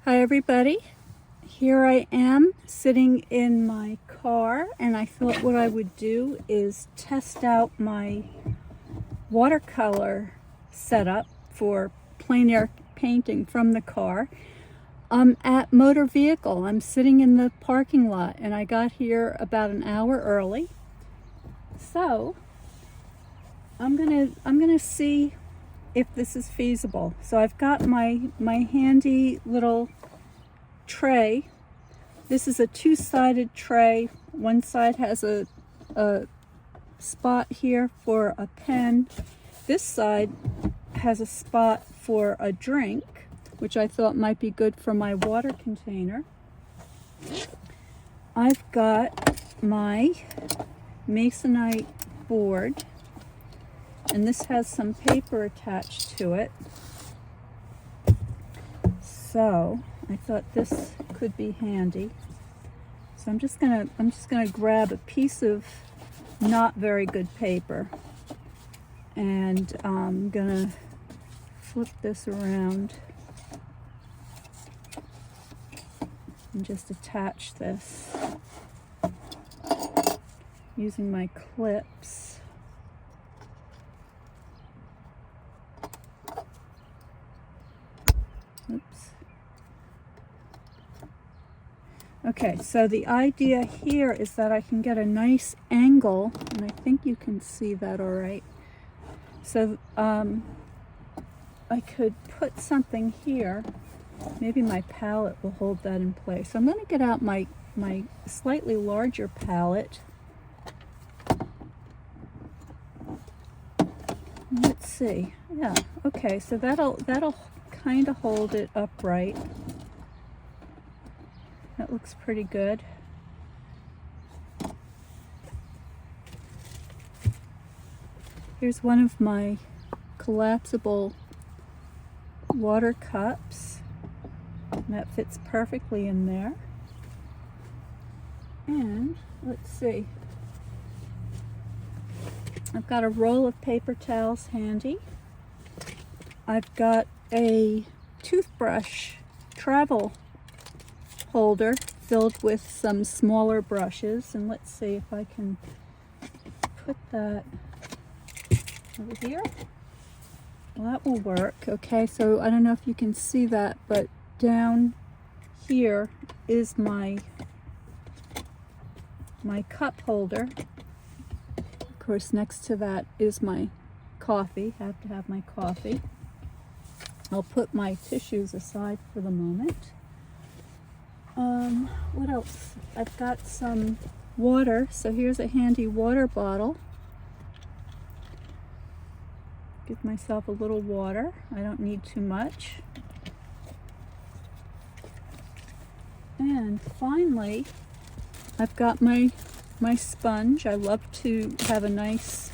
Hi everybody, here I am sitting in my car, and I thought what I would do is test out my watercolor setup for plein air painting from the car. I'm at motor vehicle. I'm sitting in the parking lot and I got here about an hour early. So I'm gonna see if this is feasible. So I've got my handy little tray. This is a two-sided tray. One side has a spot here for a pen. This side has a spot for a drink, which I thought might be good for my water container. I've got my masonite board, and this has some paper attached to it. So I thought this could be handy. So I'm just gonna grab a piece of not very good paper, and I'm gonna flip this around and just attach this using my clips. Oops. Okay, so the idea here is that I can get a nice angle, and I think you can see that all right. So I could put something here. Maybe my palette will hold that in place. So I'm going to get out my slightly larger palette. Let's see. Yeah, okay, so that'll kind of hold it upright. That looks pretty good. Here's one of my collapsible water cups. That fits perfectly in there. And let's see. I've got a roll of paper towels handy. I've got a toothbrush travel holder filled with some smaller brushes, and let's see if I can put that over here. Well, that will work. Okay, so I don't know if you can see that, but down here is my cup holder. Of course, next to that is my coffee. I have to have my coffee. I'll put my tissues aside for the moment. What else? I've got some water, so here's a handy water bottle. Give myself a little water. I don't need too much. And finally, I've got my sponge. I love to have a nice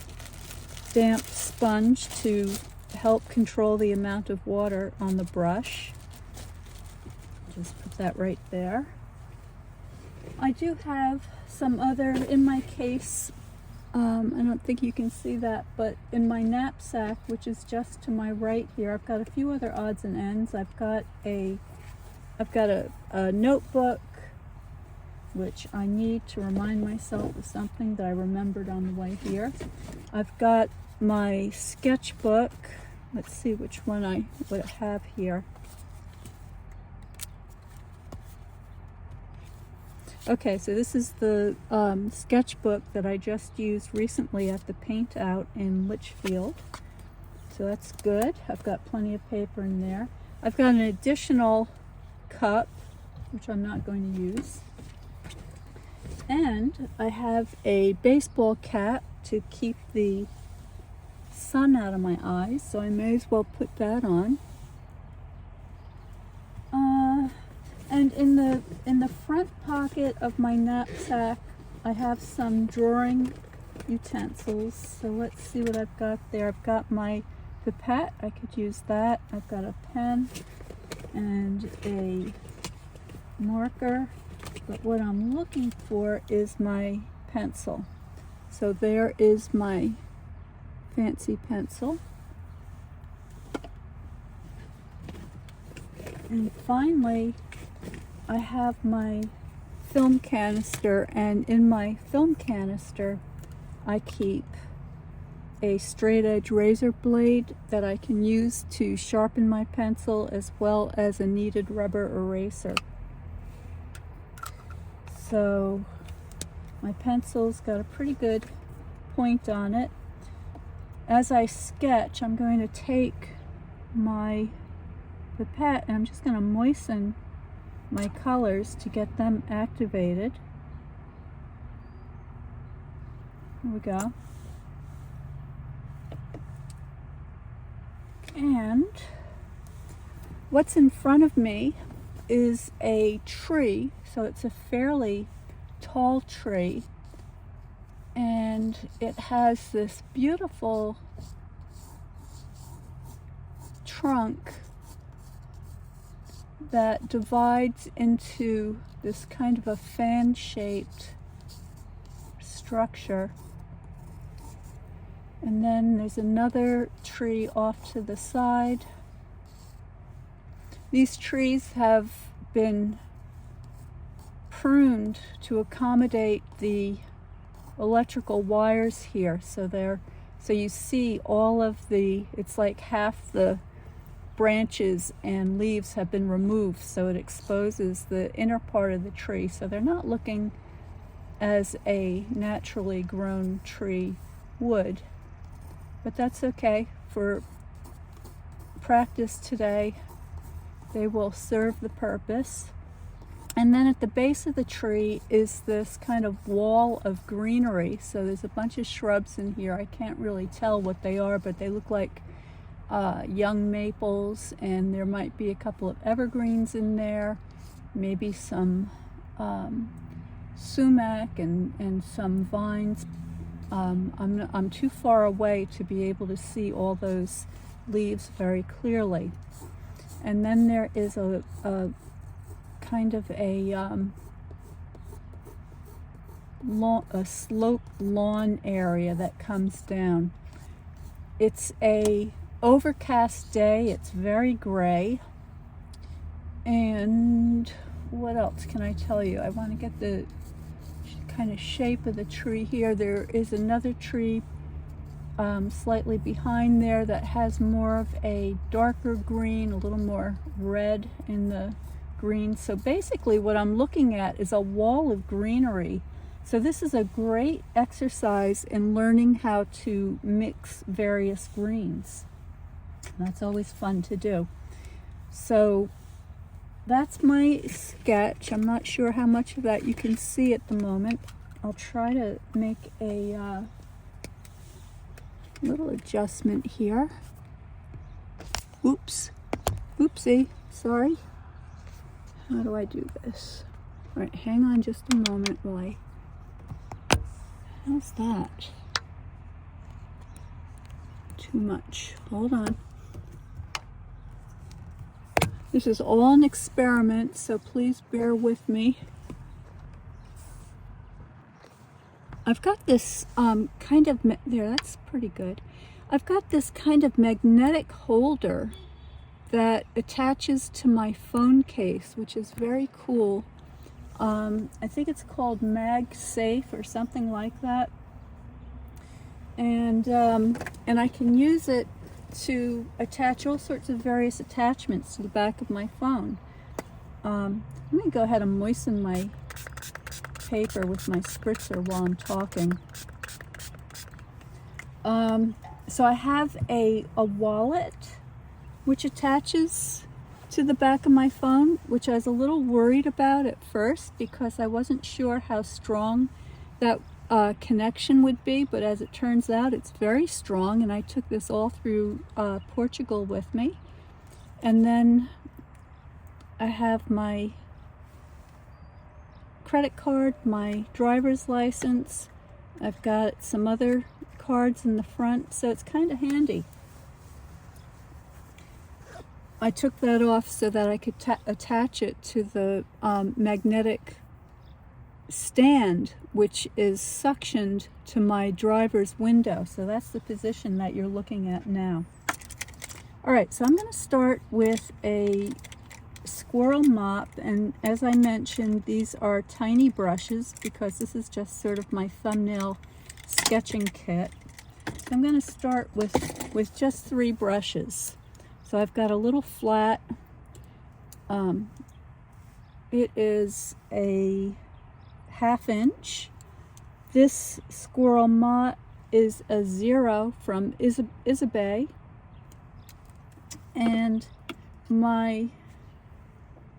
damp sponge to help control the amount of water on the brush. Just put that right there. I do have some other in my case. I don't think you can see that, but in my knapsack, which is just to my right here, I've got a few other odds and ends. I've got a notebook, which I need to remind myself of something that I remembered on the way here. I've got my sketchbook. Let's see which one I would have here. Okay, so this is the sketchbook that I just used recently at the paint out in Litchfield. So that's good. I've got plenty of paper in there. I've got an additional cup, which I'm not going to use. And I have a baseball cap to keep the sun out of my eyes, so I may as well put that on. And in the front pocket of my knapsack, I have some drawing utensils. So let's see what I've got there. I've got my pipette. I could use that. I've got a pen and a marker. But what I'm looking for is my pencil. So there is my fancy pencil. And finally, I have my film canister, and in my film canister I keep a straight edge razor blade that I can use to sharpen my pencil, as well as a kneaded rubber eraser. So my pencil's got a pretty good point on it. As I sketch, I'm going to take my pipette and I'm just going to moisten my colors to get them activated. Here we go. And what's in front of me is a tree, so it's a fairly tall tree, and it has this beautiful trunk that divides into this kind of a fan-shaped structure. And then there's another tree off to the side. These trees have been pruned to accommodate the electrical wires here. So you see all of it's like half the branches and leaves have been removed, so it exposes the inner part of the tree. So they're not looking as a naturally grown tree would. But that's okay. For practice today, they will serve the purpose. And then at the base of the tree is this kind of wall of greenery. So there's a bunch of shrubs in here. I can't really tell what they are, but they look like young maples, and there might be a couple of evergreens in there, maybe some sumac and some vines. I'm too far away to be able to see all those leaves very clearly. And then there is a kind of a sloped lawn area that comes down. It's a overcast day. It's very gray. And what else can I tell you? I want to get the kind of shape of the tree here. There is another tree slightly behind there that has more of a darker green, a little more red in the green. So basically what I'm looking at is a wall of greenery. So this is a great exercise in learning how to mix various greens. That's always fun to do. So that's my sketch. I'm not sure how much of that you can see at the moment. I'll try to make a little adjustment here. Oops. Oopsie. Sorry. How do I do this? All right, hang on just a moment while I... How's that? Too much. Hold on. This is all an experiment, so please bear with me. I've got this kind of, there, that's pretty good. I've got this kind of magnetic holder that attaches to my phone case, which is very cool. I think it's called MagSafe or something like that. And I can use it to attach all sorts of various attachments to the back of my phone. I'm going to go ahead and moisten my paper with my spritzer while I'm talking. So I have a wallet which attaches to the back of my phone, which I was a little worried about at first because I wasn't sure how strong that connection would be, but as it turns out it's very strong, and I took this all through Portugal with me. And then I have my credit card, my driver's license. I've got some other cards in the front, so it's kind of handy. I took that off so that I could attach it to the magnetic stand, which is suctioned to my driver's window. So that's the position that you're looking at now. All right, so I'm going to start with a squirrel mop, and as I mentioned, these are tiny brushes because this is just sort of my thumbnail sketching kit. So I'm going to start with just 3 brushes. So I've got a little flat, it is a 1/2 inch. This squirrel mop is a 0 from Isabey, and my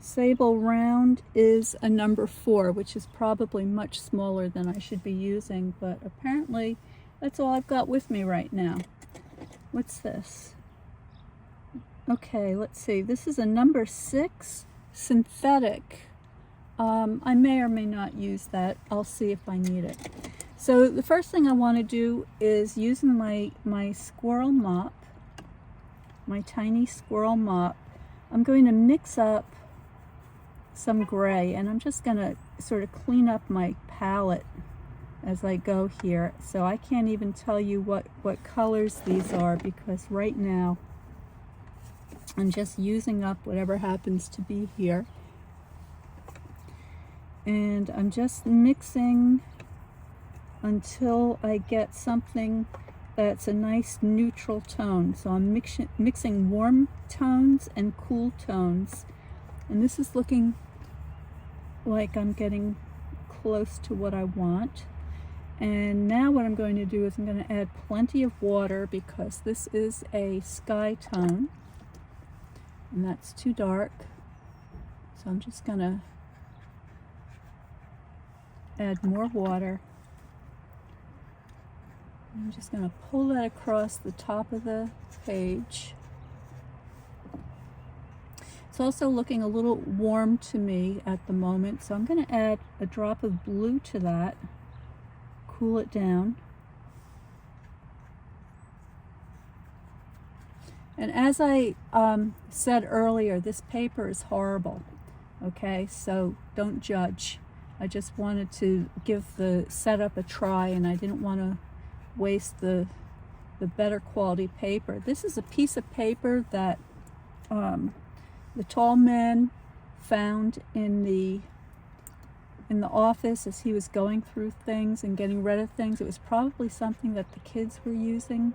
sable round is a number 4, which is probably much smaller than I should be using, but apparently that's all I've got with me right now. What's this? Okay, let's see. This is a number 6 synthetic. I may or may not use that. I'll see if I need it. So the first thing I want to do is using my squirrel mop, my tiny squirrel mop, I'm going to mix up some gray, and I'm just going to sort of clean up my palette as I go here. So I can't even tell you what colors these are because right now I'm just using up whatever happens to be here. And I'm just mixing until I get something that's a nice neutral tone. So I'm mixing warm tones and cool tones. And this is looking like I'm getting close to what I want. And now what I'm going to do is I'm going to add plenty of water because this is a sky tone. And that's too dark. So I'm just going to add more water. I'm just going to pull that across the top of the page. It's also looking a little warm to me at the moment, so I'm going to add a drop of blue to that, cool it down. And as I said earlier, this paper is horrible, okay? So don't judge. I just wanted to give the setup a try, and I didn't want to waste the better quality paper. This is a piece of paper that the tall man found in the office as he was going through things and getting rid of things. It was probably something that the kids were using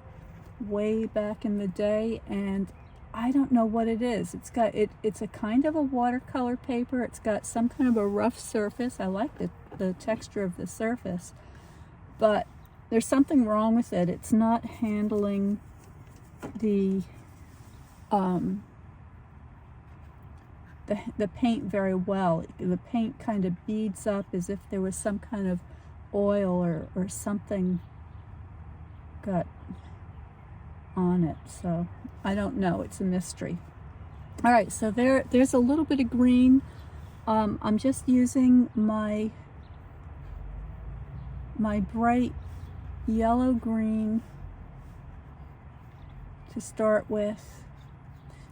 way back in the day, and I don't know what it is. It's a kind of a watercolor paper. It's got some kind of a rough surface. I like the texture of the surface, but there's something wrong with it. It's not handling the paint very well. The paint kind of beads up as if there was some kind of oil or something got on it. So I don't know. It's a mystery. All right, so there's a little bit of green. I'm just using my bright yellow green to start with.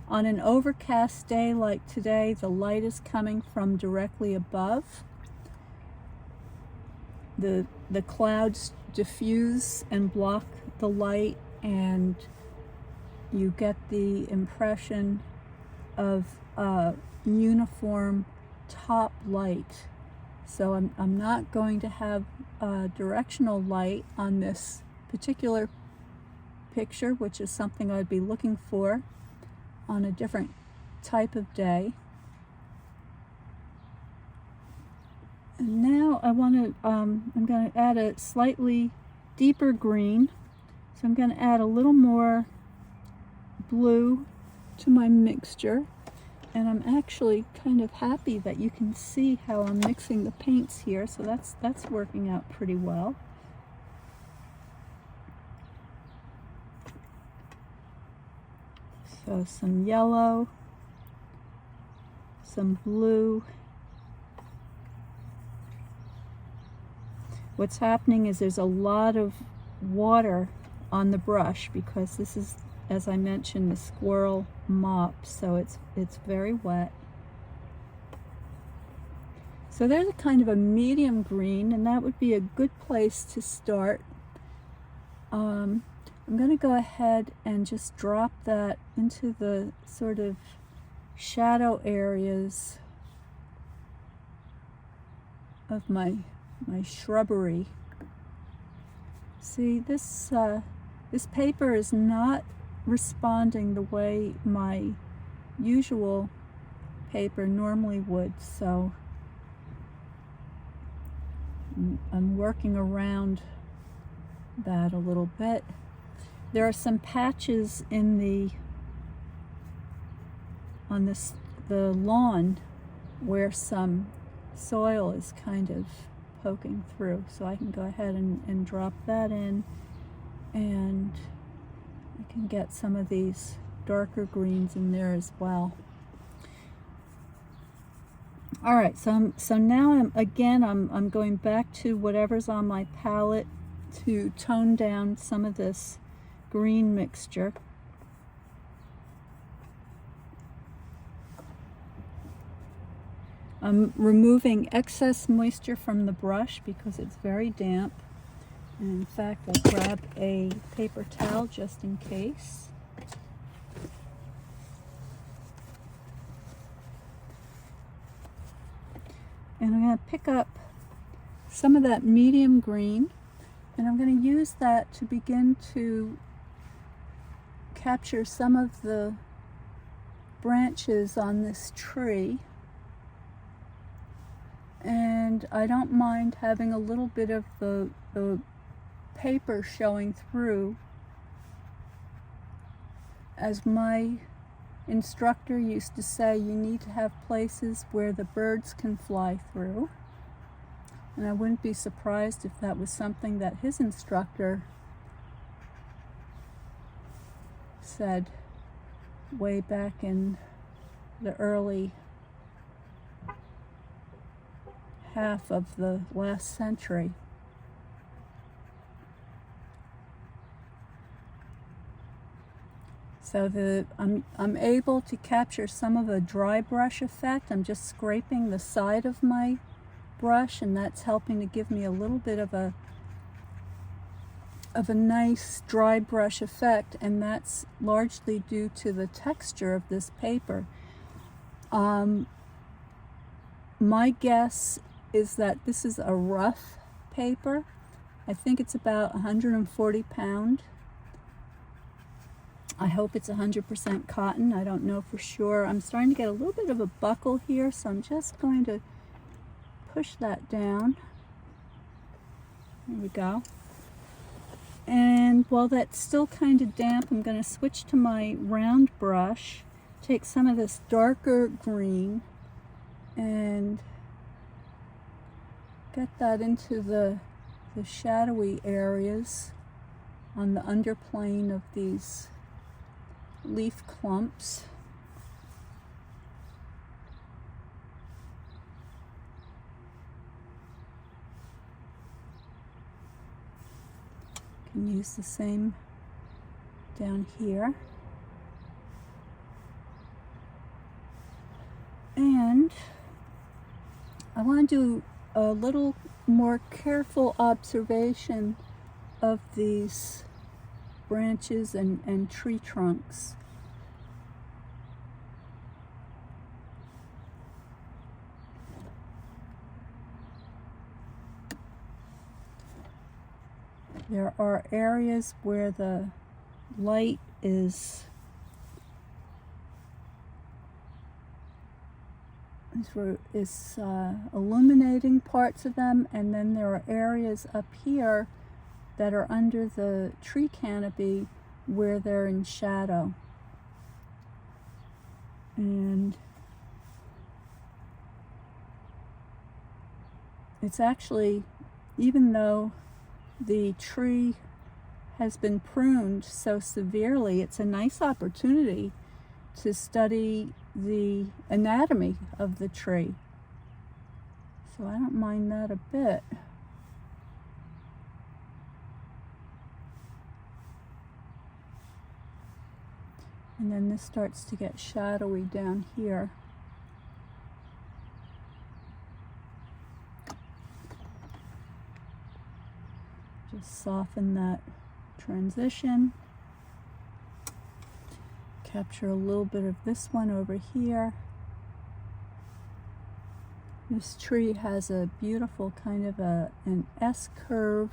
On an overcast day like today, the light is coming from directly above. The clouds diffuse and block the light, and you get the impression of a uniform top light. So I'm not going to have directional light on this particular picture, which is something I'd be looking for on a different type of day. And now I want to, I'm going to add a slightly deeper green. So I'm going to add a little more blue to my mixture. And I'm actually kind of happy that you can see how I'm mixing the paints here. So that's working out pretty well. So some yellow, some blue. What's happening is there's a lot of water on the brush because this is, as I mentioned, the squirrel mop, so it's very wet. So there's a kind of a medium green, and that would be a good place to start. I'm going to go ahead and just drop that into the sort of shadow areas of my shrubbery. See, this paper is not responding the way my usual paper normally would, so I'm working around that a little bit. There are some patches in the lawn where some soil is kind of poking through, so I can go ahead and drop that in, and I can get some of these darker greens in there as well. All right, so now I'm going back to whatever's on my palette to tone down some of this green mixture. I'm removing excess moisture from the brush because it's very damp. And in fact, I'll grab a paper towel just in case. And I'm going to pick up some of that medium green, and I'm going to use that to begin to capture some of the branches on this tree. And I don't mind having a little bit of the paper showing through. As my instructor used to say, you need to have places where the birds can fly through. And I wouldn't be surprised if that was something that his instructor said way back in the early half of the last century. So I'm able to capture some of a dry brush effect. I'm just scraping the side of my brush, and that's helping to give me a little bit of a nice dry brush effect, and that's largely due to the texture of this paper. My guess is that this is a rough paper. I think it's about 140 pound. I hope it's 100% cotton. I don't know for sure. I'm starting to get a little bit of a buckle here, so I'm just going to push that down. There we go. And while that's still kind of damp, I'm going to switch to my round brush, take some of this darker green, and get that into the shadowy areas on the underplane of these leaf clumps. Can use the same down here. And I want to do a little more careful observation of these branches and tree trunks. There are areas where the light is illuminating parts of them, and then there are areas up here that are under the tree canopy where they're in shadow. And it's actually, even though the tree has been pruned so severely, it's a nice opportunity to study the anatomy of the tree. So I don't mind that a bit. And then this starts to get shadowy down here. Just soften that transition. capture a little bit of this one over here. This tree has a beautiful kind of an S curve.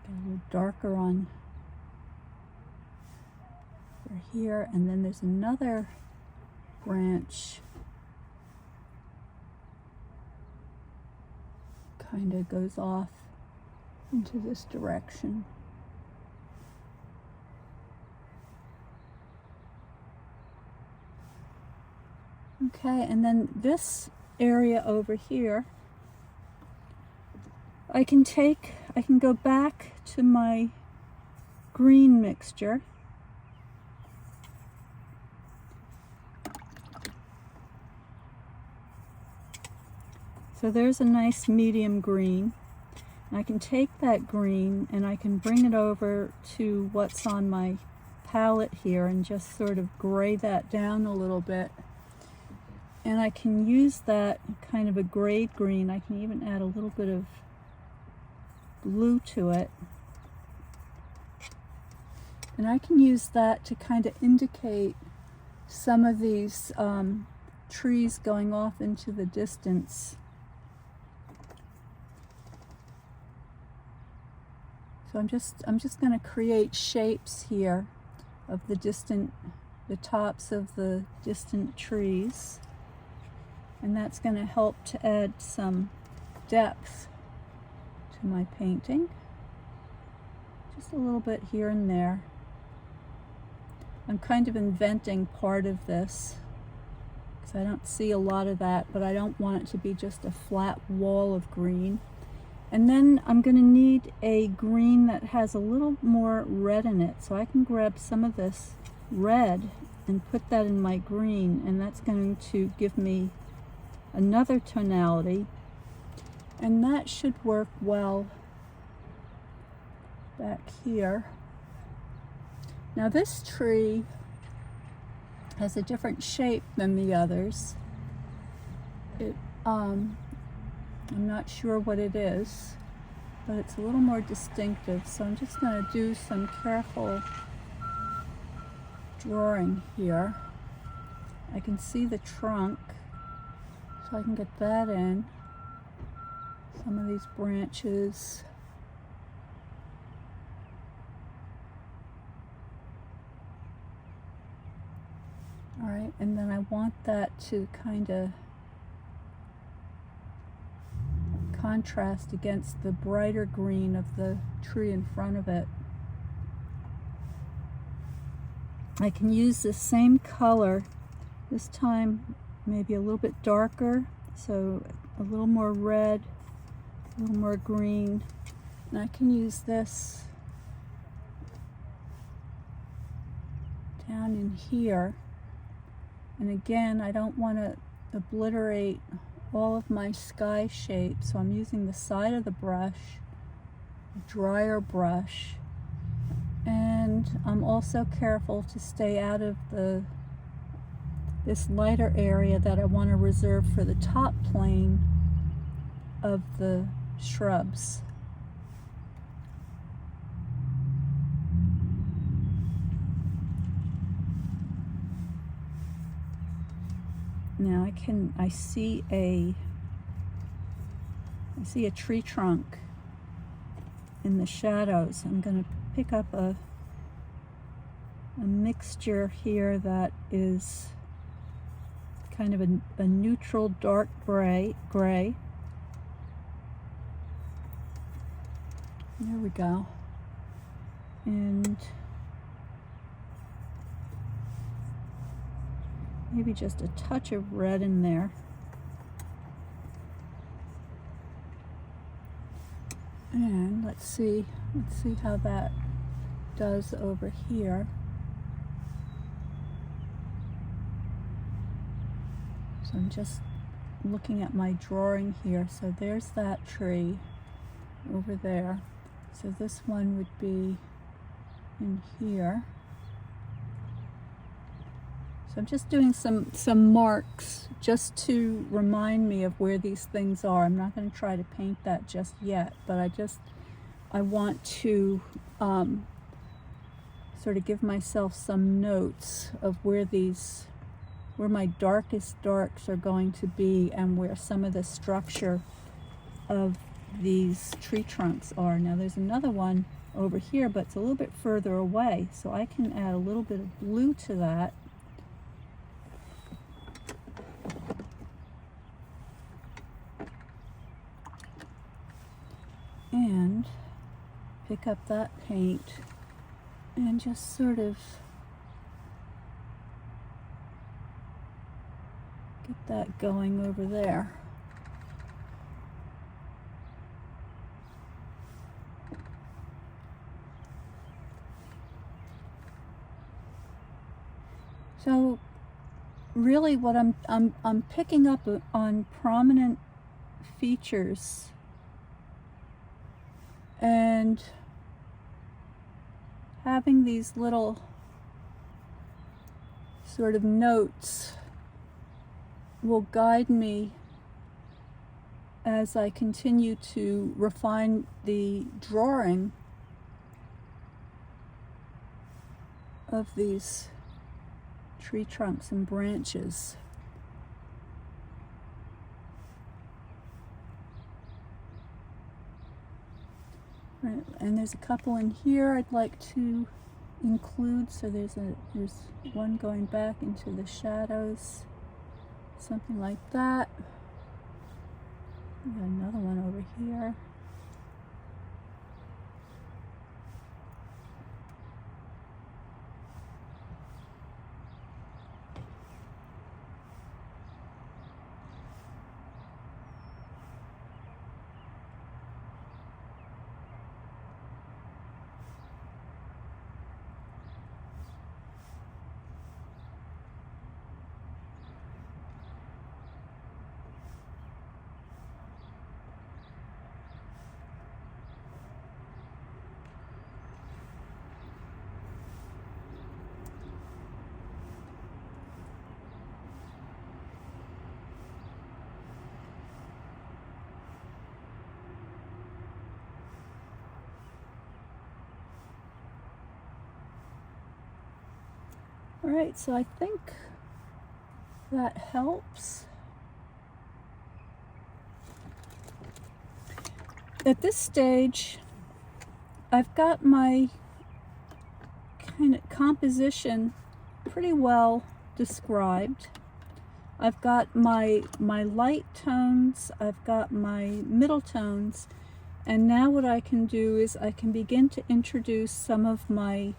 Get a little darker on over here, and then there's another branch kind of goes off into this direction. Okay, and then this area over here, I can go back to my green mixture. So there's a nice medium green. I can take that green and I can bring it over to what's on my palette here and just sort of gray that down a little bit. And I can use that kind of a grayed green. I can even add a little bit of blue to it. And I can use that to kind of indicate some of these trees going off into the distance. So I'm just going to create shapes here of the tops of the distant trees, and that's going to help to add some depth to my painting. Just a little bit here and there. I'm kind of inventing part of this because I don't see a lot of that, but I don't want it to be just a flat wall of green. And then I'm going to need a green that has a little more red in it. So I can grab some of this red and put that in my green, and that's going to give me another tonality. And that should work well back here. Now this tree has a different shape than the others. I'm not sure what it is, but it's a little more distinctive. So I'm just going to do some careful drawing here. I can see the trunk, so I can get that in. Some of these branches. All right, and then I want that to kind of contrast against the brighter green of the tree in front of it. I can use the same color, this time maybe a little bit darker, so a little more red, a little more green, and I can use this down in here. And again, I don't want to obliterate all of my sky shape, so I'm using the side of the brush, a drier brush, and I'm also careful to stay out of this lighter area that I want to reserve for the top plane of the shrubs. Now I see a tree trunk in the shadows. I'm going to pick up a mixture here that is kind of a neutral dark gray. There we go. And maybe just a touch of red in there. And let's see how that does over here. So I'm just looking at my drawing here. So there's that tree over there. So this one would be in here. So I'm just doing some marks just to remind me of where these things are. I'm not going to try to paint that just yet, but I want to sort of give myself some notes of where my darkest darks are going to be, and where some of the structure of these tree trunks are. Now there's another one over here, but it's a little bit further away, so I can add a little bit of blue to that. And pick up that paint and just sort of get that going over there. So really what I'm picking up on prominent features and having these little sort of notes will guide me as I continue to refine the drawing of these tree trunks and branches. Right, and there's a couple in here I'd like to include. So there's one going back into the shadows, something like that. We got another one over here. All right, so I think that helps. At this stage, I've got my kind of composition pretty well described. I've got my light tones, I've got my middle tones, and now what I can do is I can begin to introduce some of my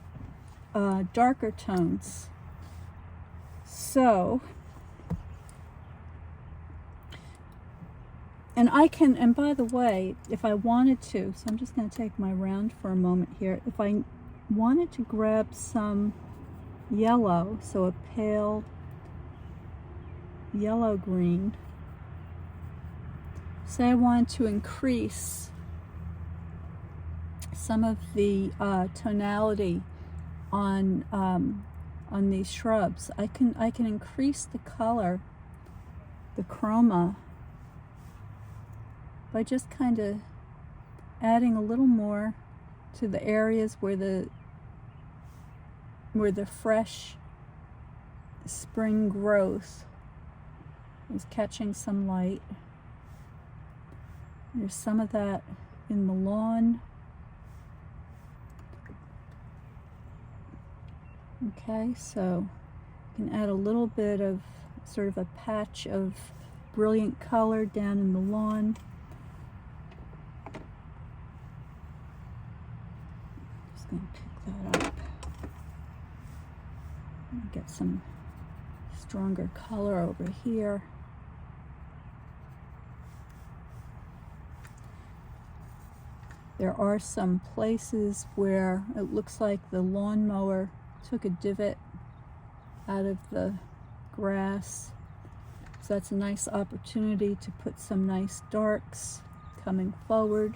darker tones. So, and by the way, if I wanted to, so I'm just going to take my round for a moment here. If I wanted to grab some yellow, so a pale yellow green, say I wanted to increase some of the tonality on these shrubs, I can increase the color, the chroma, by just kind of adding a little more to the areas where the fresh spring growth is catching some light. There's some of that in the lawn. Okay, so you can add a little bit of sort of a patch of brilliant color down in the lawn. Just going to pick that up and get some stronger color over here. There are some places where it looks like the lawnmower took a divot out of the grass. So that's a nice opportunity to put some nice darks coming forward.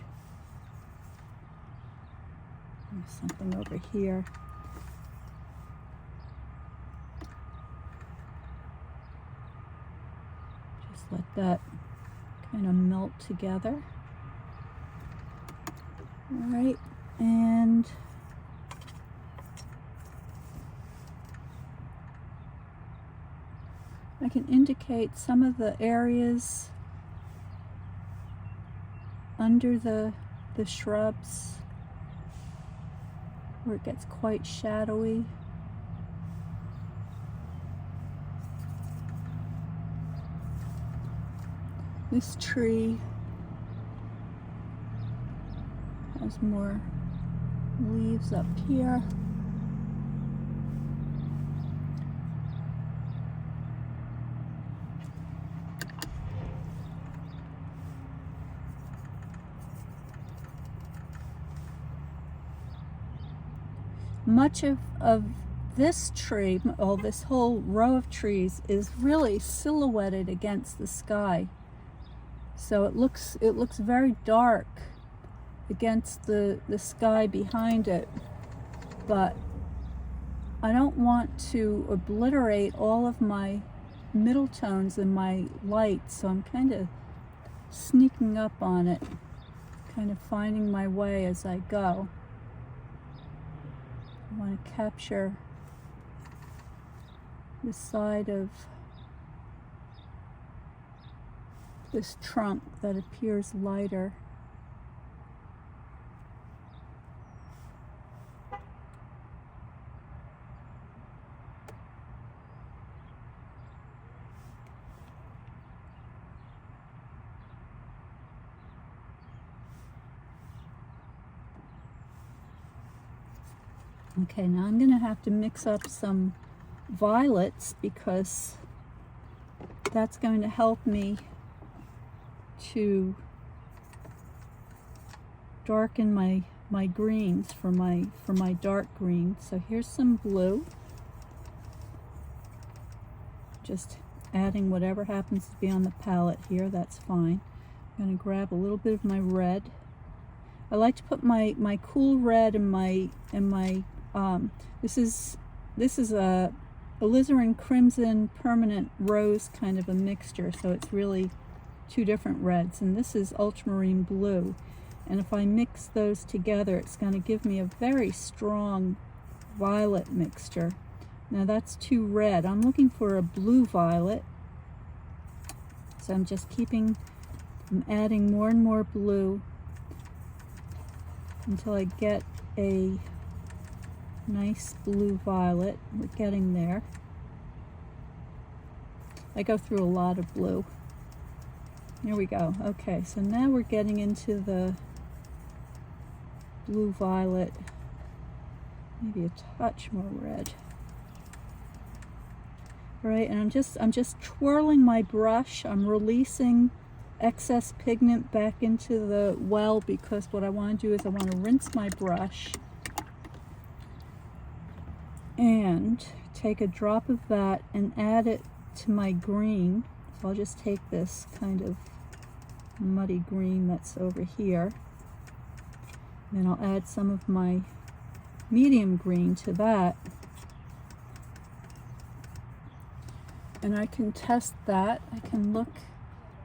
There's something over here. let that kind of melt together. All right, and I can indicate some of the areas under the shrubs where it gets quite shadowy. This tree has more leaves up here. Much of this tree, well, this whole row of trees is really silhouetted against the sky. So it looks very dark against the sky behind it. But I don't want to obliterate all of my middle tones and my lights, so I'm kind of sneaking up on it, kind of finding my way as I go. I want to capture the side of this trunk that appears lighter. Okay, now I'm going to have to mix up some violets because that's going to help me to darken my greens for my dark green. So here's some blue. Just adding whatever happens to be on the palette here, that's fine. I'm going to grab a little bit of my red. I like to put my cool red and my this is a alizarin crimson permanent rose kind of a mixture, so it's really two different reds, and this is ultramarine blue, and if I mix those together it's going to give me a very strong violet mixture. Now that's too red. I'm looking for a blue violet, so I'm adding more and more blue until I get a nice blue violet. We're getting there. I go through a lot of blue. There we go. Okay, so now we're getting into the blue violet, maybe a touch more red. All right, and I'm just twirling my brush. I'm releasing excess pigment back into the well because what I want to do is I want to rinse my brush and take a drop of that and add it to my green. So I'll just take this kind of muddy green that's over here, then I'll add some of my medium green to that, and I can test that. I can look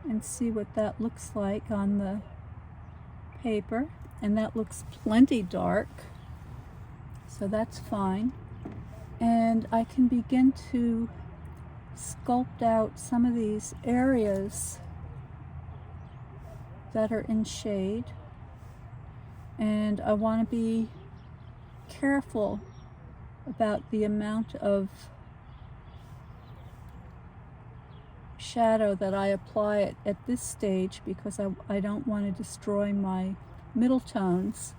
and see what that looks like on the paper, and that looks plenty dark, so that's fine. And I can begin to sculpt out some of these areas that are in shade, and I want to be careful about the amount of shadow that I apply at this stage because I don't want to destroy my middle tones.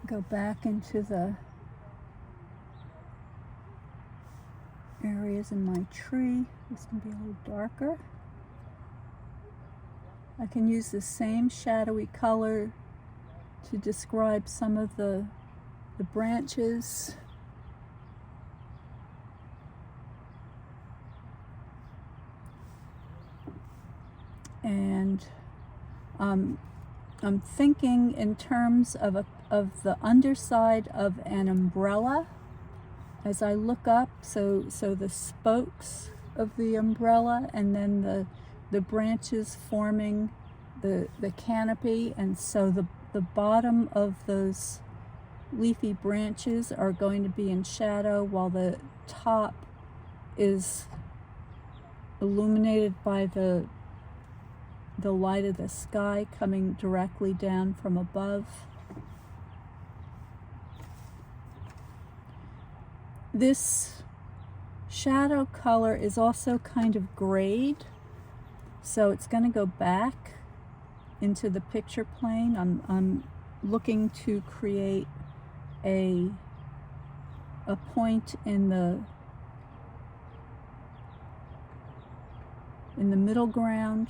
Go back into the areas in my tree. This can be a little darker. I can use the same shadowy color to describe some of the branches. I'm thinking in terms of the underside of an umbrella as I look up, so the spokes of the umbrella, and then the branches forming the canopy, and so the bottom of those leafy branches are going to be in shadow while the top is illuminated by the light of the sky coming directly down from above. This shadow color is also kind of grayed, so it's going to go back into the picture plane. I'm looking to create a point in the middle ground.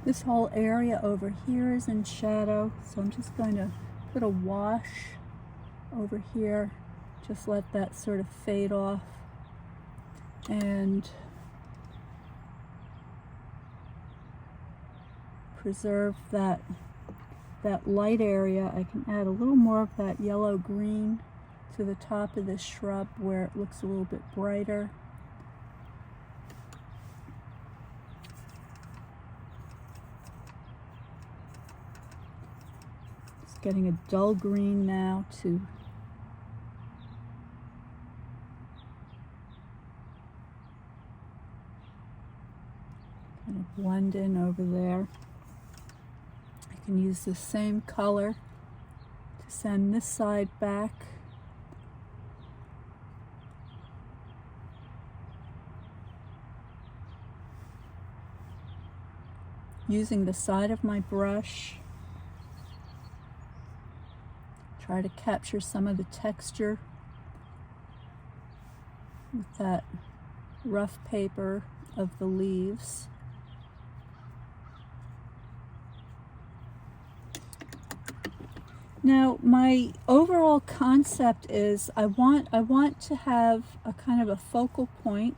This whole area over here is in shadow, so I'm just going to put a wash over here, just let that sort of fade off, and preserve that light area. I can add a little more of that yellow green to the top of this shrub where it looks a little bit brighter. Getting a dull green now to kind of blend in over there. I can use the same color to send this side back. Using the side of my brush, try to capture some of the texture with that rough paper of the leaves. Now, my overall concept is I want to have a kind of a focal point,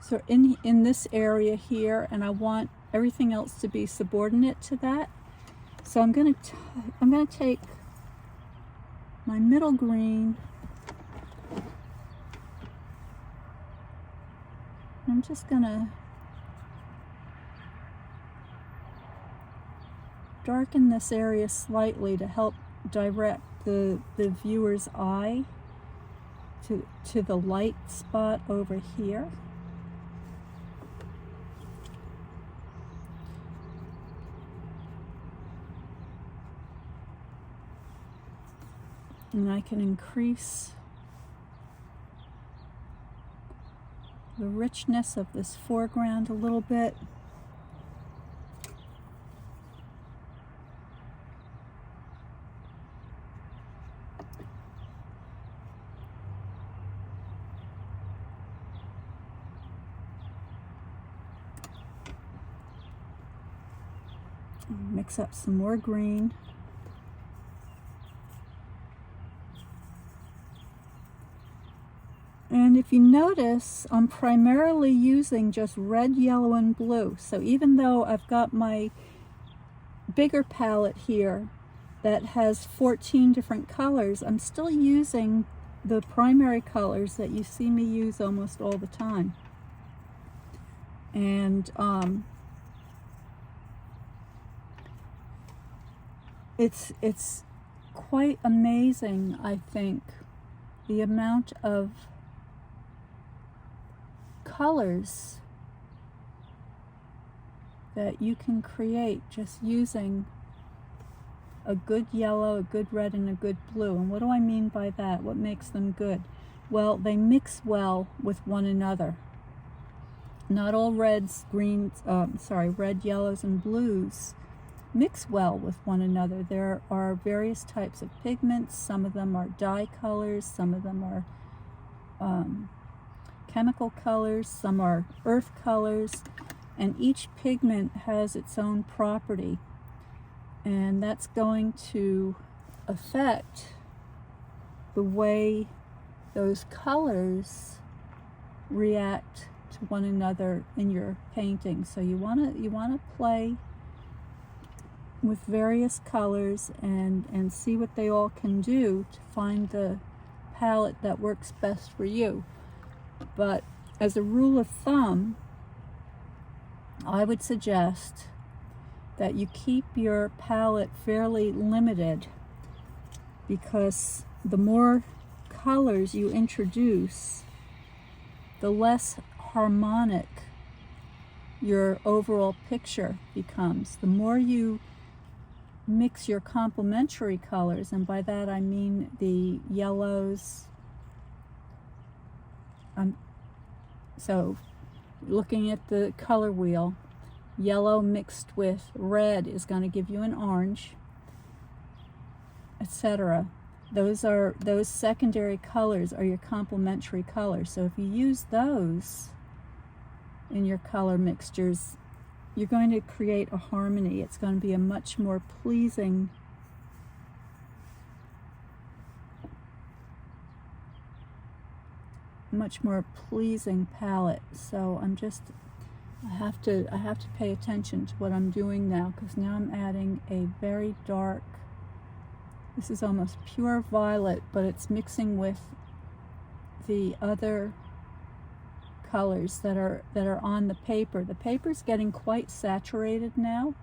so in this area here, and I want everything else to be subordinate to that. So I'm going to take my middle green, I'm just going to darken this area slightly to help direct the viewer's eye to the light spot over here. And I can increase the richness of this foreground a little bit. Mix up some more green. And if you notice, I'm primarily using just red, yellow, and blue. So even though I've got my bigger palette here that has 14 different colors, I'm still using the primary colors that you see me use almost all the time. And it's quite amazing, I think, the amount of colors that you can create just using a good yellow, a good red, and a good blue. And what do I mean by that? What makes them good? Well, they mix well with one another. Not all reds, greens, red, yellows, and blues mix well with one another. There are various types of pigments. Some of them are dye colors, some of them are chemical colors, some are earth colors, and each pigment has its own property, and that's going to affect the way those colors react to one another in your painting. So you want to play with various colors and see what they all can do to find the palette that works best for you. But as a rule of thumb, I would suggest that you keep your palette fairly limited, because the more colors you introduce, the less harmonic your overall picture becomes. The more you mix your complementary colors, and by that I mean the yellows. So looking at the color wheel, yellow mixed with red is going to give you an orange, etc. Those secondary colors are your complementary colors. So if you use those in your color mixtures, you're going to create a harmony. It's going to be a much more pleasing palette. So I have to pay attention to what I'm doing now, because now I'm adding a very dark, this is almost pure violet, but it's mixing with the other colors that are on the paper. The paper's getting quite saturated now,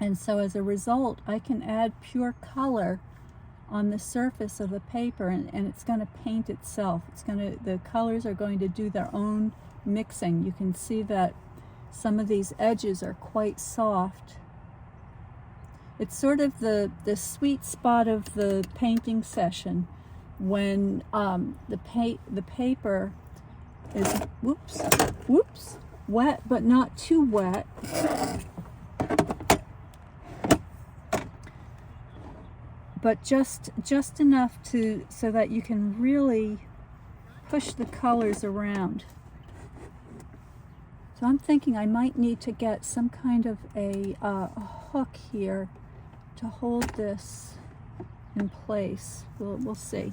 and so as a result I can add pure color on the surface of the paper, and it's going to paint itself. The colors are going to do their own mixing. You can see that some of these edges are quite soft. It's sort of the sweet spot of the painting session when the paper is wet but not too wet, but just enough so that you can really push the colors around. So I'm thinking I might need to get some kind of a hook here to hold this in place. We'll see.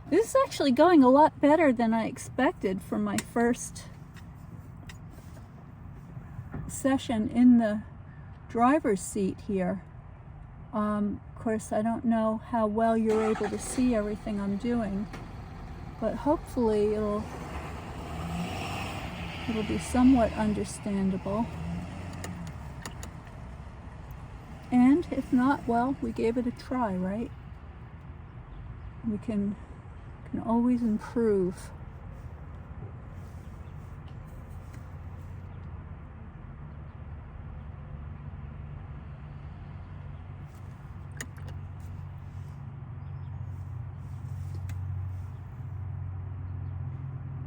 This is actually going a lot better than I expected for my first session in the driver's seat here. Of course, I don't know how well you're able to see everything I'm doing, but hopefully it'll be somewhat understandable. And if not, well, we gave it a try, right? We can always improve.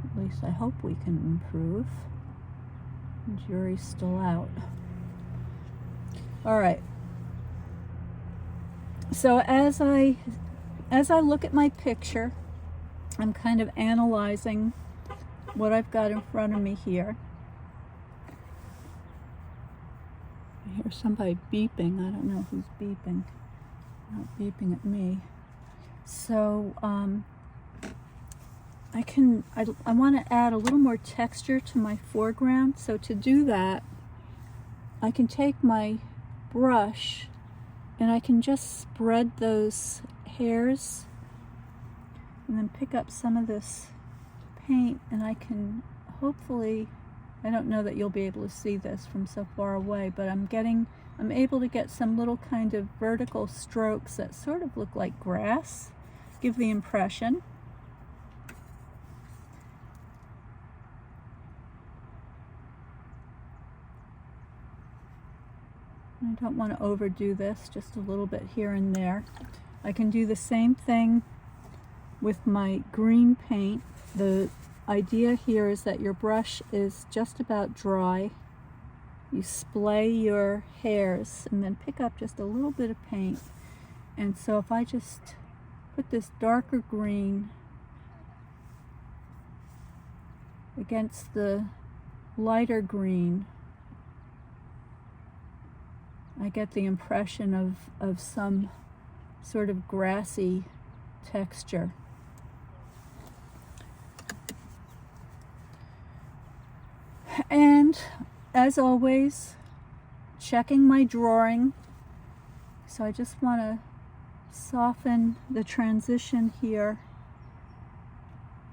At least I hope we can improve. The jury's still out. All right. So as I look at my picture, I'm kind of analyzing what I've got in front of me here. I hear somebody beeping. I don't know who's beeping. Not beeping at me. So I want to add a little more texture to my foreground. So to do that, I can take my brush and I can just spread those hairs and then pick up some of this paint, and I can hopefully, I don't know that you'll be able to see this from so far away, but I'm able to get some little kind of vertical strokes that sort of look like grass, give the impression. I don't want to overdo this, just a little bit here and there. I can do the same thing with my green paint. The idea here is that your brush is just about dry, you splay your hairs and then pick up just a little bit of paint. And so if I just put this darker green against the lighter green, I get the impression of some sort of grassy texture. And as always, checking my drawing. So I just want to soften the transition here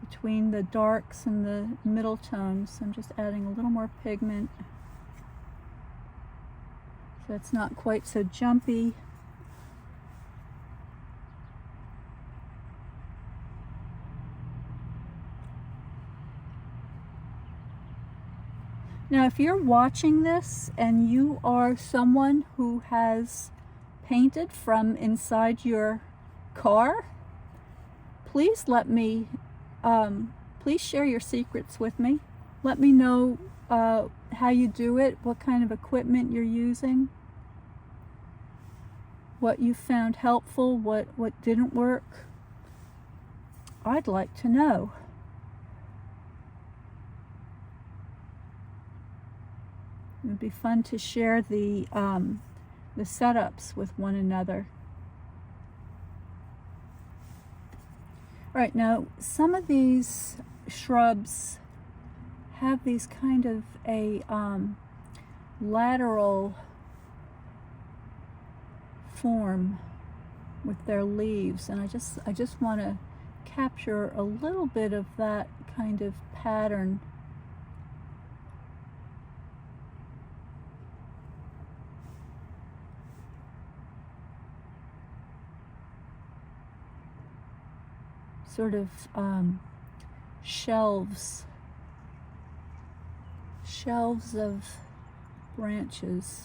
between the darks and the middle tones. I'm just adding a little more pigment so it's not quite so jumpy. Now, if you're watching this and you are someone who has painted from inside your car, please let me, please share your secrets with me. Let me know how you do it, what kind of equipment you're using, what you found helpful, what didn't work. I'd like to know. It would be fun to share the setups with one another. All right, now some of these shrubs have these kind of a lateral form with their leaves, and I just want to capture a little bit of that kind of pattern. Sort of shelves of branches.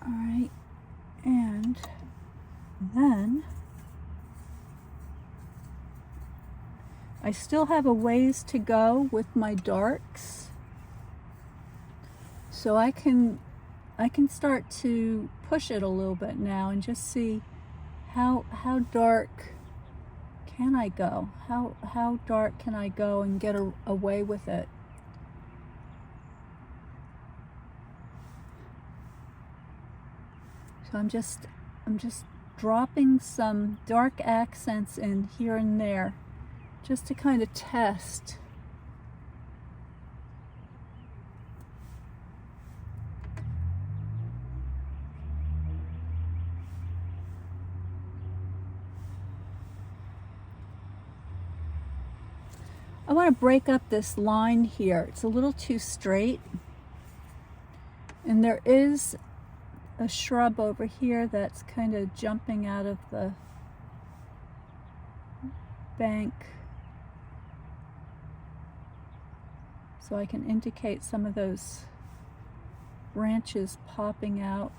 All right, and then I still have a ways to go with my darks, so I can start to push it a little bit now and just see how dark can I go? How dark can I go and get away with it? So I'm just dropping some dark accents in here and there, just to kind of test. I want to break up this line here. It's a little too straight. And there is a shrub over here that's kind of jumping out of the bank. So I can indicate some of those branches popping out.